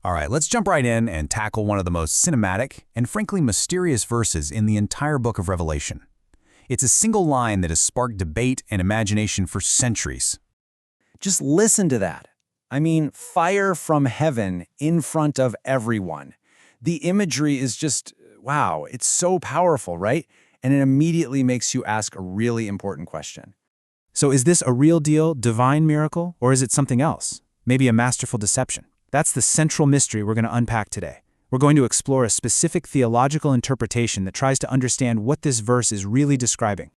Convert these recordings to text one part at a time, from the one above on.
All right, let's jump right in and tackle one of the most cinematic and frankly mysterious verses in the entire book of Revelation. It's a single line that has sparked debate and imagination for centuries. Just listen to that. I mean, fire from heaven in front of everyone. The imagery is just, wow, it's so powerful, right? And it immediately makes you ask a really important question. So is this a real deal, divine miracle, or is it something else? Maybe a masterful deception? That's the central mystery we're going to unpack today. We're going to explore a specific theological interpretation that tries to understand what this verse is really describing.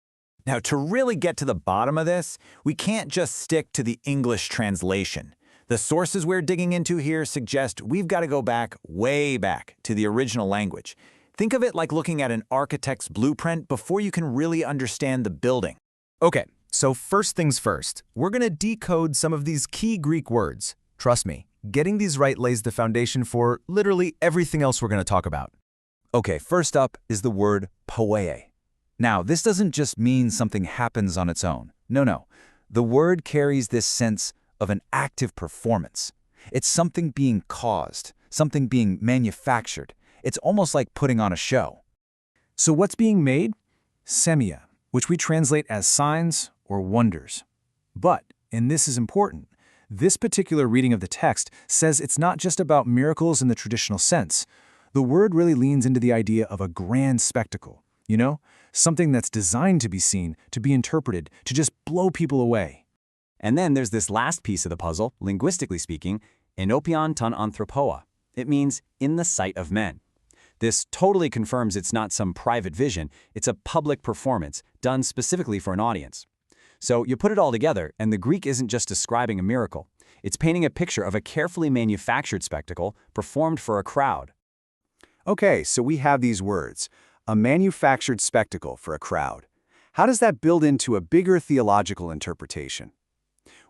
Now, to really get to the bottom of this, we can't just stick to the English translation. The sources we're digging into here suggest we've got to go back, way back, to the original language. Think of it like looking at an architect's blueprint before you can really understand the building. Okay, so first things first, we're going to decode some of these key Greek words. Trust me, getting these right lays the foundation for literally everything else we're going to talk about. Okay, first up is the word poie. Now, this doesn't just mean something happens on its own. No. The word carries this sense of an active performance. It's something being caused, something being manufactured. It's almost like putting on a show. So what's being made? Semia, which we translate as signs or wonders. But, and this is important, this particular reading of the text says it's not just about miracles in the traditional sense. The word really leans into the idea of a grand spectacle, something that's designed to be seen, to be interpreted, to just blow people away. And then there's this last piece of the puzzle, linguistically speaking, enopion ton anthropoa. It means in the sight of men. This totally confirms it's not some private vision, it's a public performance done specifically for an audience. So you put it all together, and the Greek isn't just describing a miracle. It's painting a picture of a carefully manufactured spectacle performed for a crowd. Okay, so we have these words, a manufactured spectacle for a crowd. How does that build into a bigger theological interpretation?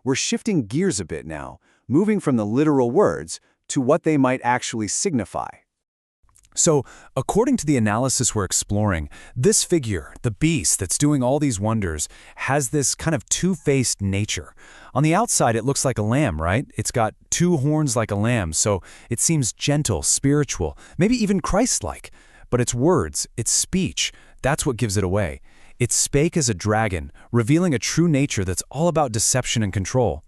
We're shifting gears a bit now, moving from the literal words to what they might actually signify. So, according to the analysis we're exploring, this figure, the beast that's doing all these wonders, has this kind of two-faced nature. On the outside, it looks like a lamb, right? It's got two horns like a lamb, so it seems gentle, spiritual, maybe even Christ-like. But its words, its speech, that's what gives it away. It spake as a dragon, revealing a true nature that's all about deception and control.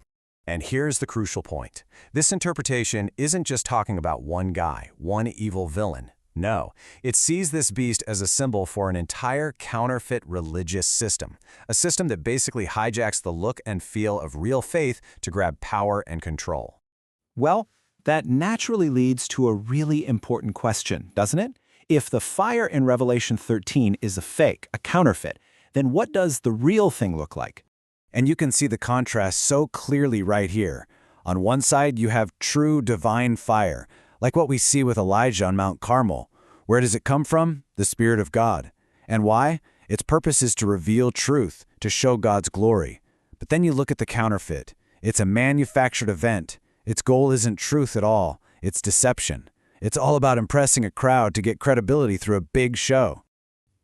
And here's the crucial point. This interpretation isn't just talking about one guy, one evil villain. No, it sees this beast as a symbol for an entire counterfeit religious system, a system that basically hijacks the look and feel of real faith to grab power and control. Well, that naturally leads to a really important question, doesn't it? If the fire in Revelation 13 is a fake, a counterfeit, then what does the real thing look like? And you can see the contrast so clearly right here. On one side, you have true divine fire, like what we see with Elijah on Mount Carmel. Where does it come from? The Spirit of God. And why? Its purpose is to reveal truth, to show God's glory. But then you look at the counterfeit. It's a manufactured event. Its goal isn't truth at all. It's deception. It's all about impressing a crowd to get credibility through a big show.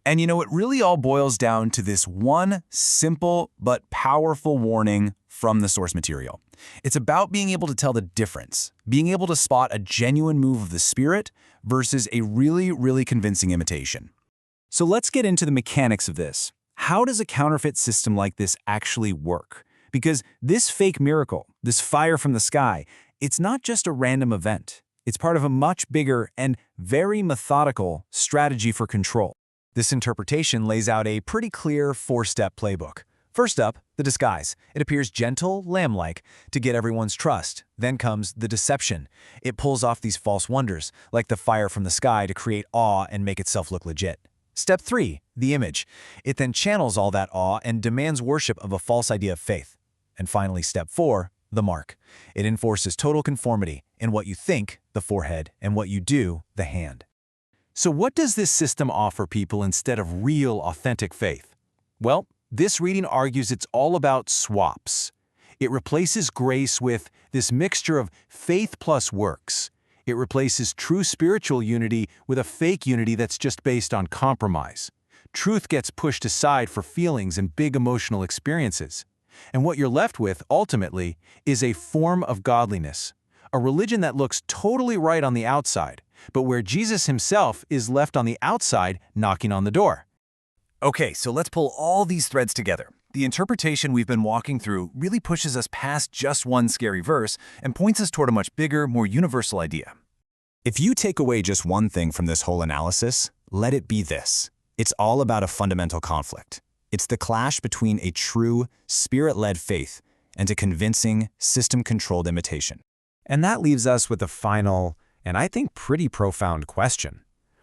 And it really all boils down to this one simple but powerful warning from the source material. It's about being able to tell the difference, being able to spot a genuine move of the Spirit versus a really, really convincing imitation. So let's get into the mechanics of this. How does a counterfeit system like this actually work? Because this fake miracle, this fire from the sky, it's not just a random event. It's part of a much bigger and very methodical strategy for control. This interpretation lays out a pretty clear four-step playbook. First up, the disguise. It appears gentle, lamb-like, to get everyone's trust. Then comes the deception. It pulls off these false wonders, like the fire from the sky, to create awe and make itself look legit. Step 3, the image. It then channels all that awe and demands worship of a false idea of faith. And finally, step 4, the mark. It enforces total conformity in what you think, the forehead, and what you do, the hand. So what does this system offer people instead of real, authentic faith? Well, this reading argues it's all about swaps. It replaces grace with this mixture of faith plus works. It replaces true spiritual unity with a fake unity that's just based on compromise. Truth gets pushed aside for feelings and big emotional experiences. And what you're left with, ultimately, is a form of godliness, a religion that looks totally right on the outside, but where Jesus himself is left on the outside knocking on the door. Okay, so let's pull all these threads together. The interpretation we've been walking through really pushes us past just one scary verse and points us toward a much bigger, more universal idea. If you take away just one thing from this whole analysis, let it be this. It's all about a fundamental conflict. It's the clash between a true, spirit-led faith and a convincing, system-controlled imitation. And that leaves us with a final, and I think pretty profound question.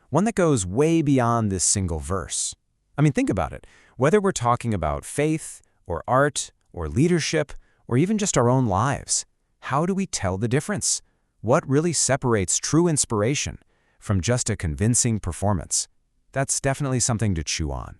One that goes way beyond this single verse. I mean, think about it. Whether we're talking about faith, or art, or leadership, or even just our own lives, how do we tell the difference? What really separates true inspiration from just a convincing performance? That's definitely something to chew on.